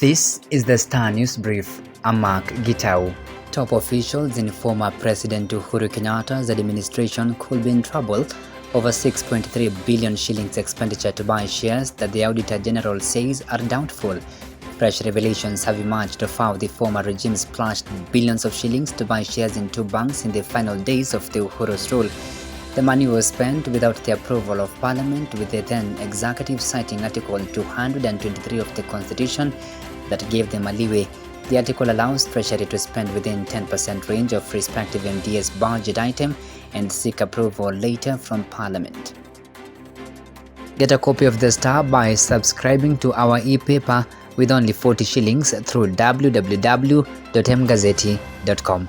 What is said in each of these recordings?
This is the Star News Brief. I'm Mark Gitau. Top officials in former President Uhuru Kenyatta's administration could be in trouble over 6.3 billion shillings expenditure to buy shares that the Auditor General says are doubtful. Fresh revelations have emerged of how the former regime splashed billions of shillings to buy shares in two banks in the final days of the Uhuru's rule. The money was spent without the approval of Parliament, with the then executive citing Article 223 of the Constitution that gave them a leeway. The article allows Treasury to spend within 10% range of respective MDS budget item and seek approval later from Parliament. Get a copy of The Star by subscribing to our e-paper with only 40 shillings through www.mgazeti.com.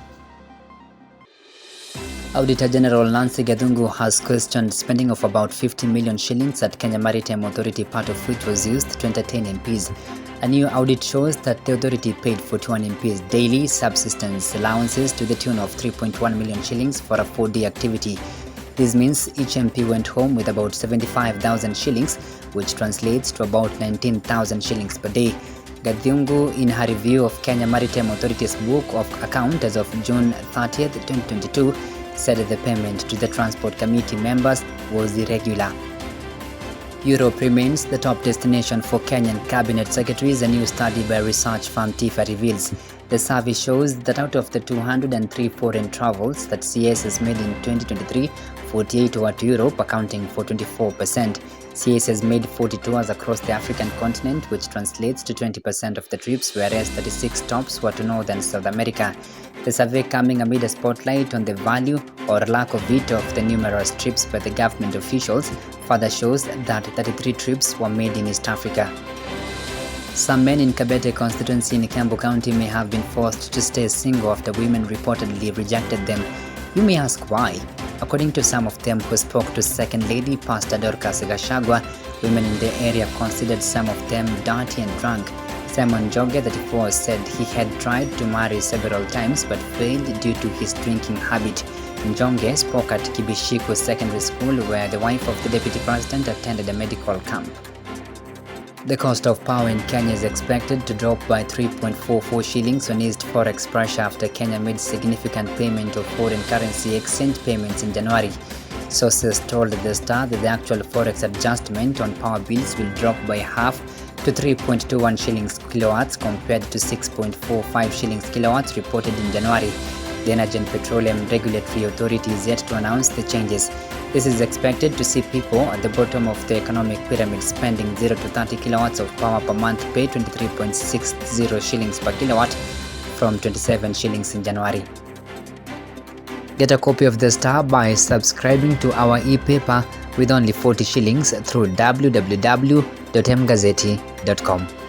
Auditor General Nancy Gathungu has questioned spending of about 50 million shillings at Kenya Maritime Authority, part of which was used to entertain MPs. A new audit shows that the authority paid 41 MPs daily subsistence allowances to the tune of 3.1 million shillings for a 4-day activity. This means each MP went home with about 75,000 shillings, which translates to about 19,000 shillings per day. Gathungu, in her review of Kenya Maritime Authority's book of account as of June 30th, 2022, said that the payment to the Transport Committee members was irregular. Europe remains the top destination for Kenyan cabinet secretaries, a new study by research firm TIFA reveals. The survey shows that out of the 203 foreign travels that CS has made in 2023, 48 were to Europe, accounting for 24%. CS has made 40 tours across the African continent, which translates to 20% of the trips, whereas 36 stops were to North and South America. The survey coming amid a spotlight on the value or lack of it of the numerous trips by the government officials further shows that 33 trips were made in East Africa. Some men in Kabete constituency in Kiambu County may have been forced to stay single after women reportedly rejected them. You may ask why. According to some of them who spoke to Second Lady Pastor Dorcas Gashagwa, women in the area considered some of them dirty and drunk. Simon Joge, 34, said he had tried to marry several times but failed due to his drinking habit. Njonge spoke at Kibishiku Secondary School, where the wife of the deputy president attended a medical camp. The cost of power in Kenya is expected to drop by 3.44 shillings on eased forex pressure after Kenya made significant payment of foreign currency exchange payments in January. Sources told The Star that the actual forex adjustment on power bills will drop by half to 3.21 shillings kilowatts compared to 6.45 shillings kilowatts reported in January. The Energy and Petroleum Regulatory Authority is yet to announce the changes. This is expected to see people at the bottom of the economic pyramid spending 0 to 30 kilowatts of power per month pay 23.60 shillings per kilowatt from 27 shillings in January. Get a copy of The Star by subscribing to our e-paper with only 40 shillings through www.mgazeti.com.